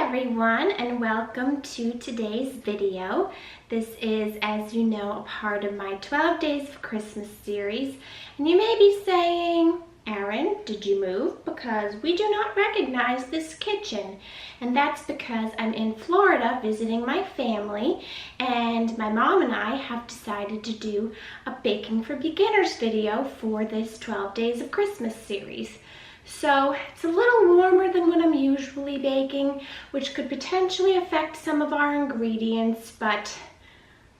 everyone, and welcome to today's video. This is, as you know, a part of my 12 Days of Christmas series. And you may be saying, Erin, did you move? Because we do not recognize this kitchen. And that's because I'm in Florida visiting my family, and my mom and I have decided to do a Baking for Beginners video for this 12 Days of Christmas series. So it's a little warmer than what I'm usually baking, which could potentially affect some of our ingredients, but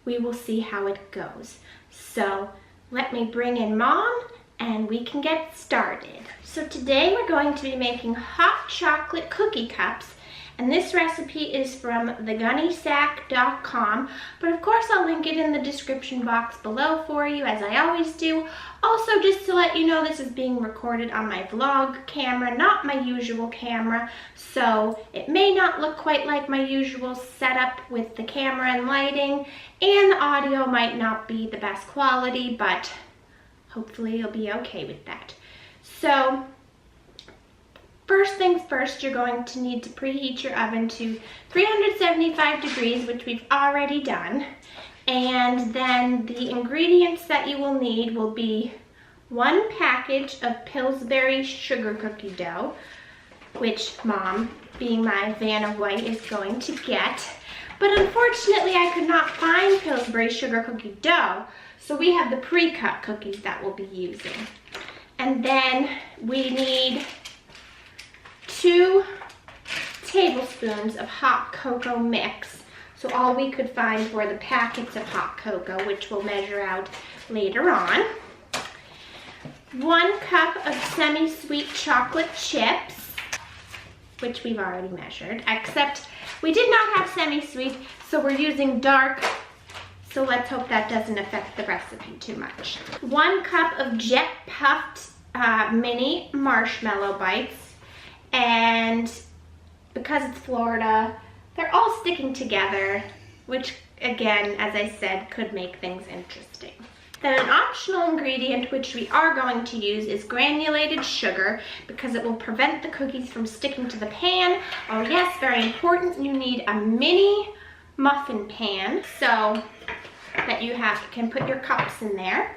we will see how it goes. So let me bring in Mom and we can get started. So today we're going to be making hot chocolate cookie cups, and this recipe is from thegunnysack.com, but of course I'll link it in the description box below for you, as I always do. Also, just to let you know, this is being recorded on my vlog camera, not my usual camera, so it may not look quite like my usual setup with the camera and lighting, and the audio might not be the best quality, but hopefully you'll be okay with that. So first things first, you're going to need to preheat your oven to 375 degrees, which we've already done. And then the ingredients that you will need will be 1 package of Pillsbury sugar cookie dough, which Mom, being my Vanna White, is going to get. But unfortunately, I could not find Pillsbury sugar cookie dough, so we have the pre-cut cookies that we'll be using. And then we need 2 tablespoons of hot cocoa mix. So all we could find were the packets of hot cocoa, which we'll measure out later on. 1 cup of semi-sweet chocolate chips, which we've already measured, except we did not have semi-sweet, so we're using dark. So let's hope that doesn't affect the recipe too much. 1 cup of jet puffed mini marshmallow bites. And because it's Florida, they're all sticking together, which again, as I said, could make things interesting. Then an optional ingredient which we are going to use is granulated sugar, because it will prevent the cookies from sticking to the pan. Oh yes, very important, you need a mini muffin pan so that you can put your cups in there.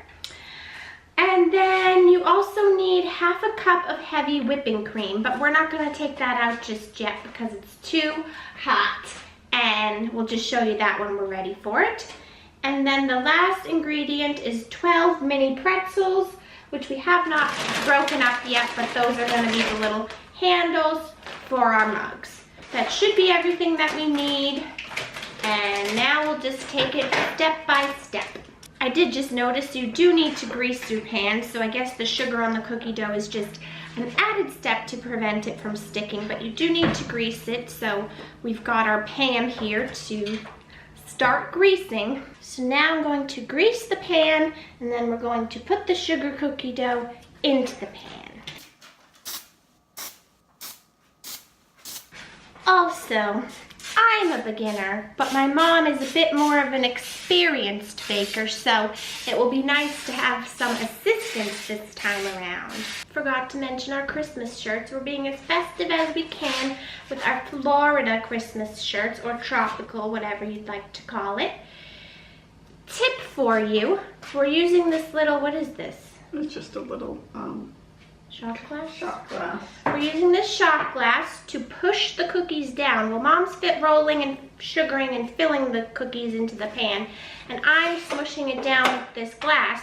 And then you also need 1/2 cup of heavy whipping cream, but we're not going to take that out just yet because it's too hot, and we'll just show you that when we're ready for it. And then the last ingredient is 12 mini pretzels, which we have not broken up yet, but those are going to be the little handles for our mugs. That should be everything that we need, and now we'll just take it step by step. I did just notice you do need to grease your pan, so I guess the sugar on the cookie dough is just an added step to prevent it from sticking, but you do need to grease it, so we've got our pan here to start greasing. So now I'm going to grease the pan, and then we're going to put the sugar cookie dough into the pan. Also, I'm a beginner, but my mom is a bit more of an experienced baker, so it will be nice to have some assistance this time around. Forgot to mention our Christmas shirts. We're being as festive as we can with our Florida Christmas shirts, or tropical, whatever you'd like to call it. Tip for you, we're using this little, what is this? It's just a little shot glass? shot glass. We're using this shot glass to push the cookies down. Well, Mom's rolling and sugaring and filling the cookies into the pan, and I'm smushing it down with this glass.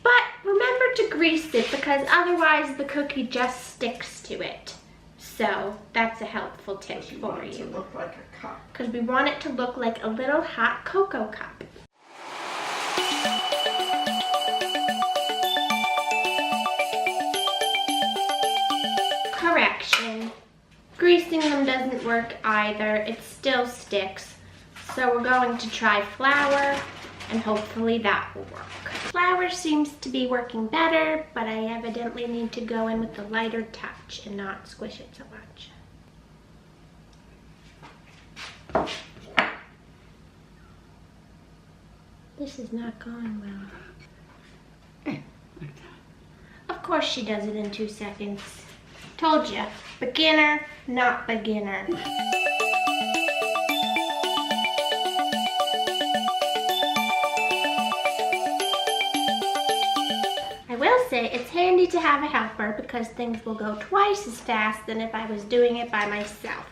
But remember to grease it, because otherwise the cookie just sticks to it. So that's a helpful tip for you. Want it to look like a cup. Because we want it to look like a little hot cocoa cup. Correction, greasing them doesn't work either, it still sticks. So we're going to try flour, and hopefully that will work. Flour seems to be working better, but I evidently need to go in with a lighter touch and not squish it so much. This is not going well. Of course she does it in 2 seconds. Told you, beginner, not beginner. say it's handy to have a helper because things will go twice as fast than if I was doing it by myself.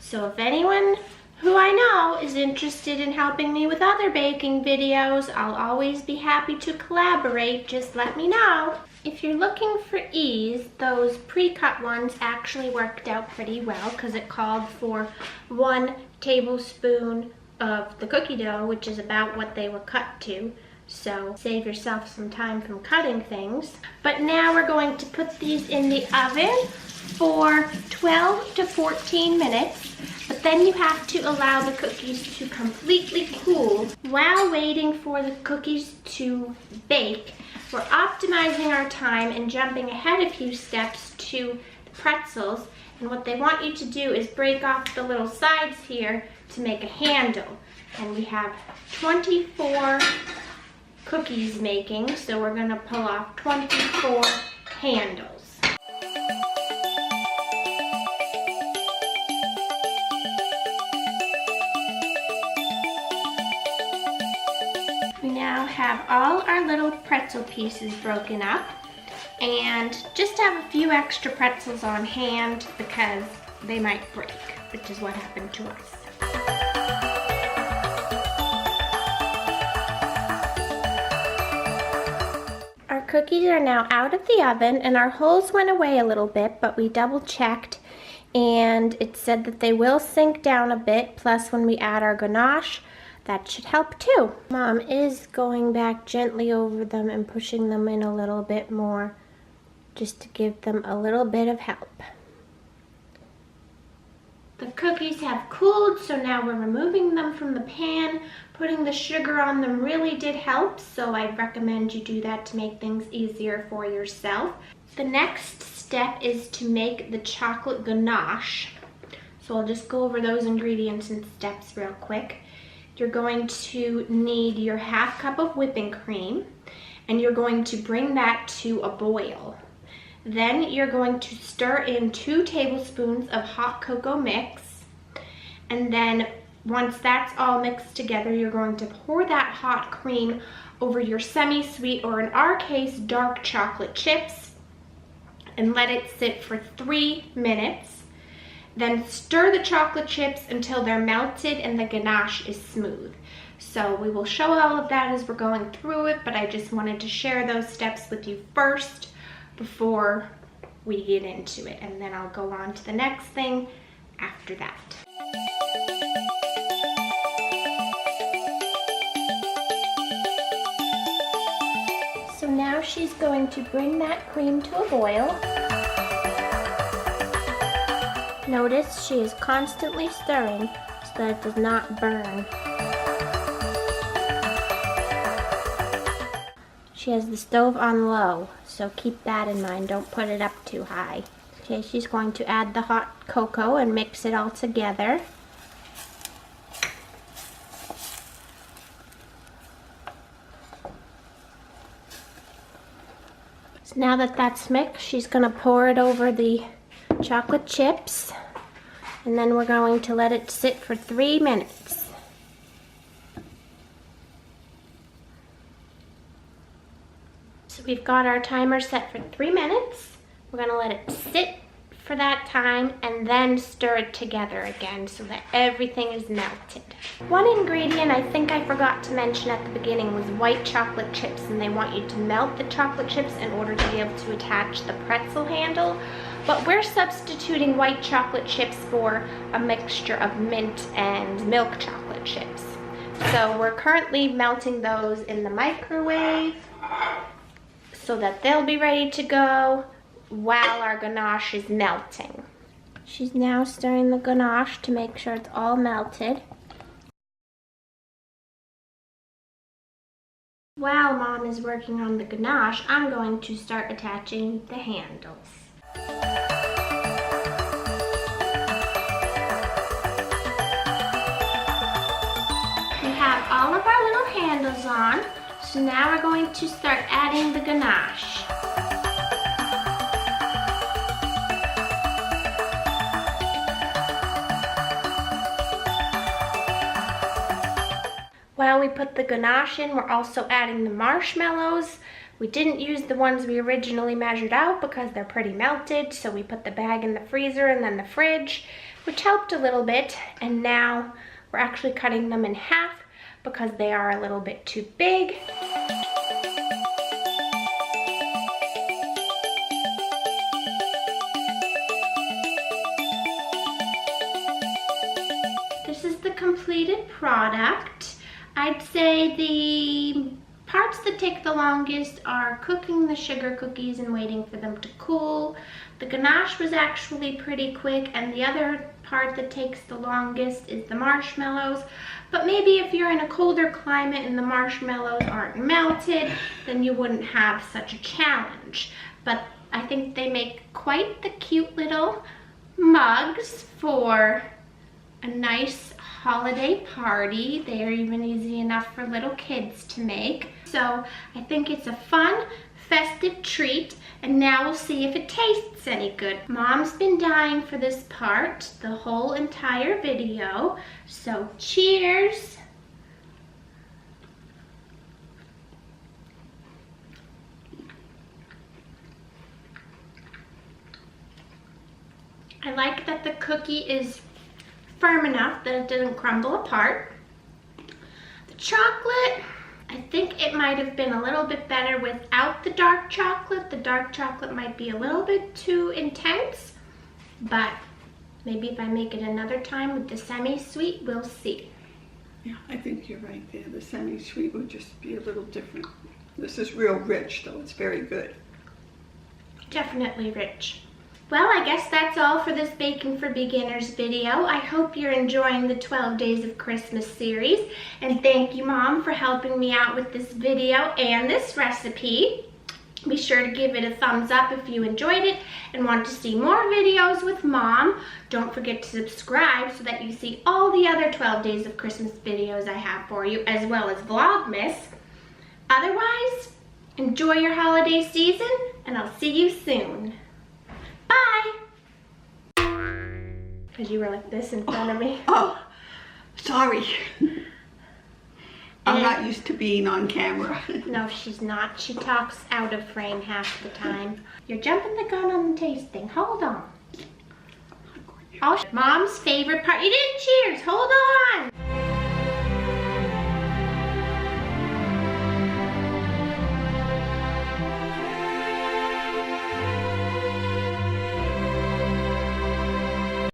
So if anyone who I know is interested in helping me with other baking videos, I'll always be happy to collaborate. Just let me know. If you're looking for ease, those pre-cut ones actually worked out pretty well because it called for 1 tablespoon of the cookie dough, which is about what they were cut to. So save yourself some time from cutting things. But now we're going to put these in the oven for 12 to 14 minutes. But then you have to allow the cookies to completely cool. While waiting for the cookies to bake, we're optimizing our time and jumping ahead a few steps to the pretzels. And what they want you to do is break off the little sides here to make a handle. And we have 24 cookies making, so we're gonna pull off 24 handles. We now have all our little pretzel pieces broken up, and just have a few extra pretzels on hand because they might break, which is what happened to us. Our cookies are now out of the oven, and our holes went away a little bit, but we double checked and it said that they will sink down a bit, plus when we add our ganache, that should help too. Mom is going back gently over them and pushing them in a little bit more, just to give them a little bit of help. The cookies have cooled, so now we're removing them from the pan. Putting the sugar on them really did help, so I'd recommend you do that to make things easier for yourself. The next step is to make the chocolate ganache. So I'll just go over those ingredients and steps real quick. You're going to need your ½ cup of whipping cream, and you're going to bring that to a boil. Then you're going to stir in 2 tablespoons of hot cocoa mix, and then once that's all mixed together, you're going to pour that hot cream over your semi-sweet, or in our case, dark chocolate chips, and let it sit for 3 minutes. Then stir the chocolate chips until they're melted and the ganache is smooth. So we will show all of that as we're going through it, but I just wanted to share those steps with you first before we get into it, and then I'll go on to the next thing after that. So now she's going to bring that cream to a boil. Notice she is constantly stirring so that it does not burn. She has the stove on low, so keep that in mind. Don't put it up too high. Okay, she's going to add the hot cocoa and mix it all together. So now that that's mixed, she's going to pour it over the chocolate chips, and then we're going to let it sit for 3 minutes. So we've got our timer set for 3 minutes. We're gonna let it sit for that time and then stir it together again so that everything is melted. One ingredient I think I forgot to mention at the beginning was white chocolate chips, and they want you to melt the chocolate chips in order to be able to attach the pretzel handle. But we're substituting white chocolate chips for a mixture of mint and milk chocolate chips. So we're currently melting those in the microwave so that they'll be ready to go while our ganache is melting. She's now stirring the ganache to make sure it's all melted. While Mom is working on the ganache, I'm going to start attaching the handles. We have all of our little handles on, so now we're going to start adding the ganache. While we put the ganache in, we're also adding the marshmallows. We didn't use the ones we originally measured out because they're pretty melted, so we put the bag in the freezer and then the fridge, which helped a little bit. And now we're actually cutting them in half because they are a little bit too big. This is the completed product. I'd say the parts that take the longest are cooking the sugar cookies and waiting for them to cool. The ganache was actually pretty quick, and the other part that takes the longest is the marshmallows. But maybe if you're in a colder climate and the marshmallows aren't melted, then you wouldn't have such a challenge. But I think they make quite the cute little mugs for a nice holiday party. They are even easy enough for little kids to make. So I think it's a fun, festive treat, and now we'll see if it tastes any good. Mom's been dying for this part the whole entire video, so cheers. I like that the cookie is firm enough that it doesn't crumble apart. The chocolate, I think it might have been a little bit better without the dark chocolate. The dark chocolate might be a little bit too intense, but maybe if I make it another time with the semi-sweet, we'll see. Yeah, I think you're right there. The semi-sweet would just be a little different. This is real rich, though. It's very good. Definitely rich. Well, I guess that's all for this Baking for Beginners video. I hope you're enjoying the 12 Days of Christmas series. And thank you, Mom, for helping me out with this video and this recipe. Be sure to give it a thumbs up if you enjoyed it and want to see more videos with Mom. Don't forget to subscribe so that you see all the other 12 Days of Christmas videos I have for you, as well as Vlogmas. Otherwise, enjoy your holiday season, and I'll see you soon. Bye! Because you were like this in front of me. Oh, sorry. I'm not used to being on camera. No, she's not. She talks out of frame half the time. You're jumping the gun on the tasting. Hold on. Mom's favorite part. You didn't cheers. Hold